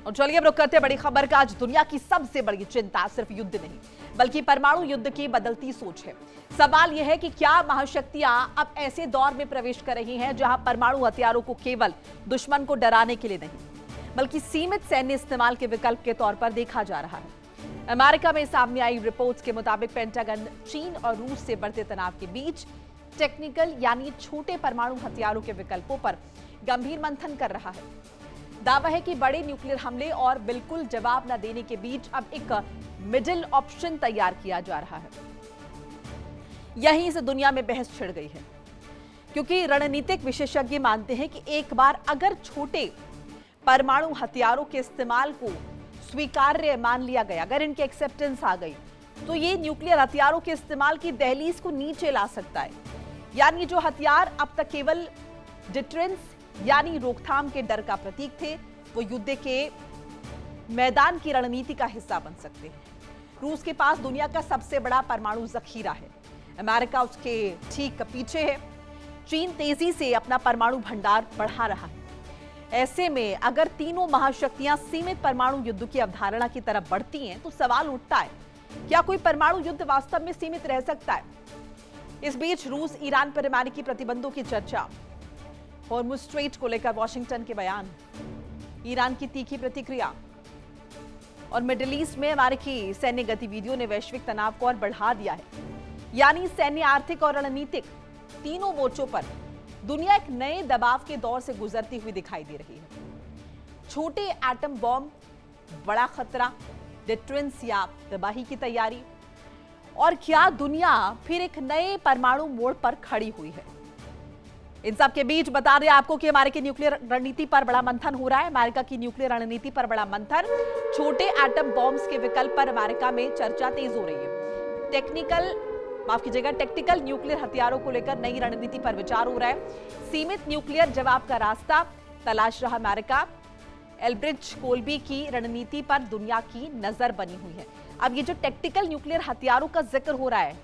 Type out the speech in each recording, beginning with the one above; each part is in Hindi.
और चलिए अब रुक करते हैं बड़ी खबर का। आज दुनिया की सबसे बड़ी चिंता सिर्फ युद्ध नहीं बल्कि परमाणु युद्ध की बदलती सोच है। सवाल यह है कि क्या महाशक्तियां अब ऐसे दौर में प्रवेश कर रही हैं जहां परमाणु हथियारों को केवल दुश्मन को डराने के लिए नहीं बल्कि सीमित सैन्य इस्तेमाल के विकल्प के तौर पर देखा जा रहा है। अमेरिका में सामने आई रिपोर्ट्स के मुताबिक पेंटागन चीन और रूस से बढ़ते तनाव के बीच टेक्निकल यानी छोटे परमाणु हथियारों के विकल्पों पर गंभीर मंथन कर रहा है। दावा है कि बड़े न्यूक्लियर हमले और बिल्कुल जवाब न देने के बीच अब एक मिडिल ऑप्शन तैयार किया जा रहा है। यहीं से दुनिया में बहस छिड़ गई है, क्योंकि रणनीतिक विशेषज्ञ मानते हैं कि एक बार अगर छोटे परमाणु हथियारों के इस्तेमाल को स्वीकार्य मान लिया गया, अगर इनकी एक्सेप्टेंस आ गई, तो ये न्यूक्लियर हथियारों के इस्तेमाल की दहलीज को नीचे ला सकता है। यानी जो हथियार अब तक केवल डिटरेंस यानी रोकथाम के डर का प्रतीक थे, वो युद्ध के मैदान की रणनीति का हिस्सा बन सकते हैं। रूस के पास दुनिया का सबसे बड़ा परमाणु जखीरा है, अमेरिका उसके ठीक पीछे है। चीन तेजी से अपना परमाणु भंडार बढ़ा रहा है। ऐसे में अगर तीनों महाशक्तियां सीमित परमाणु युद्ध की अवधारणा की तरफ बढ़ती हैं, तो सवाल उठता है, क्या कोई परमाणु युद्ध वास्तव में सीमित रह सकता है? इस बीच रूस ईरान पर अमेरिकी प्रतिबंधों की चर्चा, हॉर्मुज़ स्ट्रेट को लेकर वॉशिंगटन के बयान, ईरान की तीखी प्रतिक्रिया और मिडिल ईस्ट में अमेरिकी सैन्य गतिविधियों ने वैश्विक तनाव को और बढ़ा दिया है। यानी सैन्य, आर्थिक और रणनीतिक तीनों मोर्चों पर दुनिया एक नए दबाव के दौर से गुजरती हुई दिखाई दे रही है। छोटे एटम बॉम्ब, बड़ा खतरा, डिटरेंस या तबाही की तैयारी, और क्या दुनिया फिर एक नए परमाणु मोड़ पर खड़ी हुई है? इन सब के बीच बता दें आपको कि अमेरिकी न्यूक्लियर रणनीति पर बड़ा मंथन हो रहा है। अमेरिका की न्यूक्लियर रणनीति पर बड़ा मंथन, छोटे एटम बॉम्ब्स के विकल्प पर अमेरिका में चर्चा तेज हो रही है। टेक्टिकल न्यूक्लियर हथियारों को लेकर नई रणनीति पर विचार हो रहा है। सीमित न्यूक्लियर जवाब का रास्ता तलाश रहा अमेरिका। एल्ब्रिज कोल्बी की रणनीति पर दुनिया की नजर बनी हुई है। अब ये जो टेक्टिकल न्यूक्लियर हथियारों का जिक्र हो रहा है,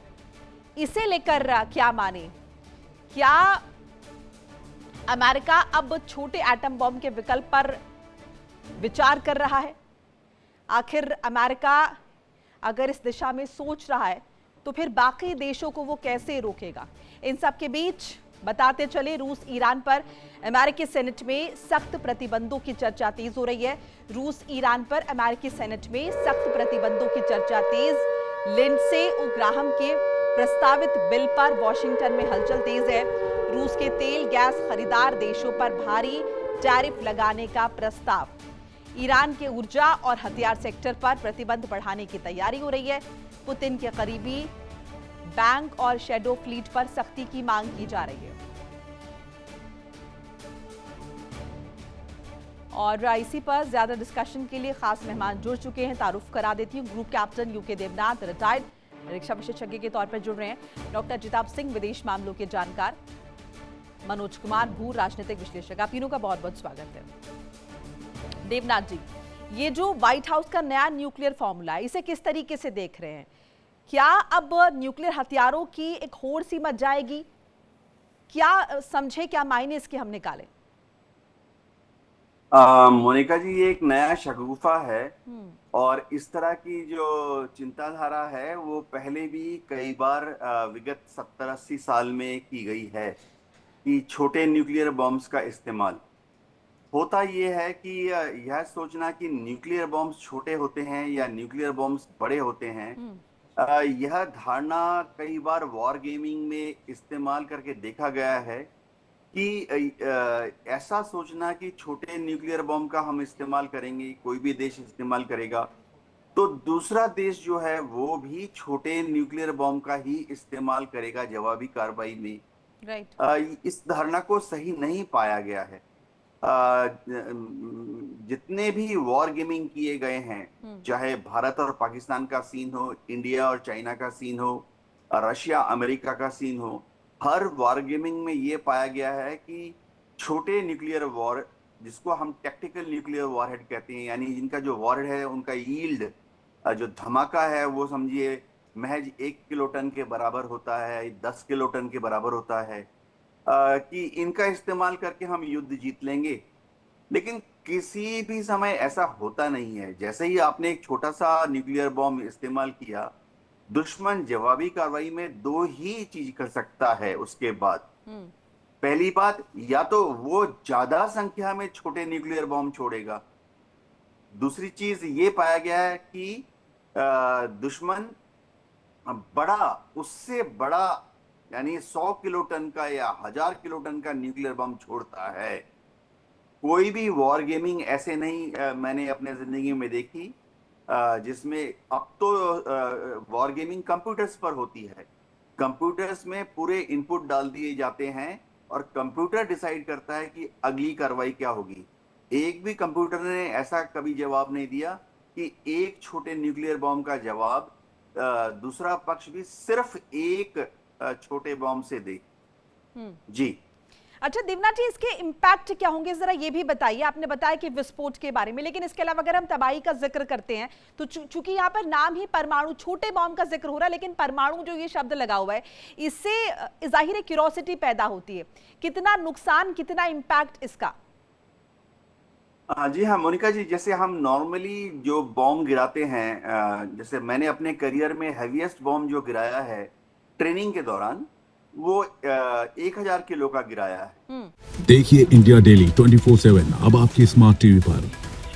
इसे लेकर क्या माने? क्या अमेरिका अब छोटे एटम बॉम्ब के विकल्प पर विचार कर रहा है? आखिर अमेरिका अगर इस दिशा में सोच रहा है, तो फिर बाकी देशों को वो कैसे रोकेगा? इन सब के बीच बताते चले, रूस ईरान पर अमेरिकी सेनेट में सख्त प्रतिबंधों की चर्चा तेज हो रही है। रूस ईरान पर अमेरिकी सेनेट में सख्त प्रतिबंधों की चर्चा तेज। लिंडसे ग्राहम के प्रस्तावित बिल पर वॉशिंगटन में हलचल तेज है। रूस के तेल गैस खरीदार देशों पर भारी टैरिफ लगाने का प्रस्ताव। ईरान के ऊर्जा और हथियार सेक्टर पर प्रतिबंध बढ़ाने की तैयारी हो रही है। पुतिन के करीबी बैंक और शैडो फ्लीट पर सख्ती की मांग की जा रही है। और इसी पर ज्यादा डिस्कशन के लिए खास मेहमान जुड़ चुके हैं। तारुफ करा देती हूँ, group captain U K Devnath, retired रक्षा विशेषज्ञ के तौर पर जुड़ रहे हैं। डॉक्टर जिताब सिंह, विदेश मामलों के जानकार। मनोज कुमार भूर, राजनीतिक विश्लेषक। आप तीनों का बहुत बहुत स्वागत है। देवनाथ जी, ये जो व्हाइट हाउस का नया न्यूक्लियर फॉर्मूला है, इसे किस तरीके से देख रहे हैं? क्या अब न्यूक्लियर हथियारों की एक होड़ सी मच जाएगी? क्या समझे, क्या मायने इसके हम निकाले? मोनिका जी, ये एक नया शगुफा है और इस तरह की जो चिंताधारा है वो पहले भी कई बार विगत 70-80 साल में की गई है कि छोटे न्यूक्लियर बॉम्ब्स का इस्तेमाल। होता ये है कि यह सोचना कि न्यूक्लियर बॉम्ब्स छोटे होते हैं या न्यूक्लियर बॉम्ब्स बड़े होते हैं, यह धारणा कई बार वॉर गेमिंग में इस्तेमाल करके देखा गया है कि ऐसा सोचना कि छोटे न्यूक्लियर बॉम्ब का हम इस्तेमाल करेंगे, कोई भी देश इस्तेमाल करेगा, तो दूसरा देश जो है वो भी छोटे न्यूक्लियर बॉम्ब का ही इस्तेमाल करेगा जवाबी कार्रवाई में। इस धारणा को सही नहीं पाया गया है। जितने भी वॉर गेमिंग किए गए हैं, चाहे भारत और पाकिस्तान का सीन हो, इंडिया और चाइना का सीन हो, रशिया अमेरिका का सीन हो, हर वॉर गेमिंग में ये पाया गया है कि छोटे न्यूक्लियर वॉर, जिसको हम टैक्टिकल न्यूक्लियर वॉरहेड कहते हैं, यानी जिनका जो वॉरहेड है उनका यील्ड, जो धमाका है वो समझिए महज 1 किलोटन के बराबर होता है, 10 किलोटन के बराबर होता है, कि इनका इस्तेमाल करके हम युद्ध जीत लेंगे। लेकिन किसी भी समय ऐसा होता नहीं है। जैसे ही आपने एक छोटा सा न्यूक्लियर बॉम्ब इस्तेमाल किया, दुश्मन जवाबी कार्रवाई में दो ही चीज कर सकता है उसके बाद। पहली बात, या तो वो ज्यादा संख्या में छोटे न्यूक्लियर बॉम्ब छोड़ेगा। दूसरी चीज ये पाया गया है कि दुश्मन उससे बड़ा यानी 100 किलोटन का या 1000 किलोटन का न्यूक्लियर बम छोड़ता है। कोई भी वॉर गेमिंग ऐसे नहीं मैंने अपने जिंदगी में देखी जिसमें अब तो वॉर गेमिंग कंप्यूटर्स पर होती है। कंप्यूटर्स में पूरे इनपुट डाल दिए जाते हैं और कंप्यूटर डिसाइड करता है कि अगली कार्रवाई क्या होगी। एक भी कंप्यूटर ने ऐसा कभी जवाब नहीं दिया कि एक छोटे न्यूक्लियर बॉम्ब का जवाब दूसरा पक्ष भी सिर्फ एक छोटे बॉम्ब से दे। जी अच्छा दिव्यनाथ जी, इसके इम्पैक्ट क्या होंगे जरा ये भी बताइए। आपने बताया कि विस्फोट के बारे में, लेकिन इसके अलावा अगर हम तबाही का जिक्र करते हैं तो चूंकि यहाँ पर नाम ही परमाणु छोटे बॉम्ब का जिक्र हो रहा है, लेकिन परमाणु जो ये शब्द लगा हुआ है इससे जाहिर है क्यूरोसिटी पैदा होती है। कितना नुकसान, कितना इम्पैक्ट इसका? जी हाँ मोनिका जी, जैसे हम नॉर्मली जो बॉम्ब गिराते हैं, जैसे मैंने अपने करियर में हैवीएस्ट बॉम्ब जो गिराया है ट्रेनिंग के दौरान, वो 1000 किलो का गिराया है। देखिए इंडिया डेली 24/7 अब आपकी स्मार्ट टीवी पर।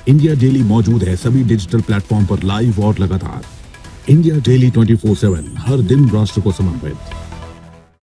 इंडिया डेली मौजूद है सभी डिजिटल प्लेटफॉर्म पर लाइव और लगातार। इंडिया डेली 24/7 हर दिन राष्ट्र को समर्पित।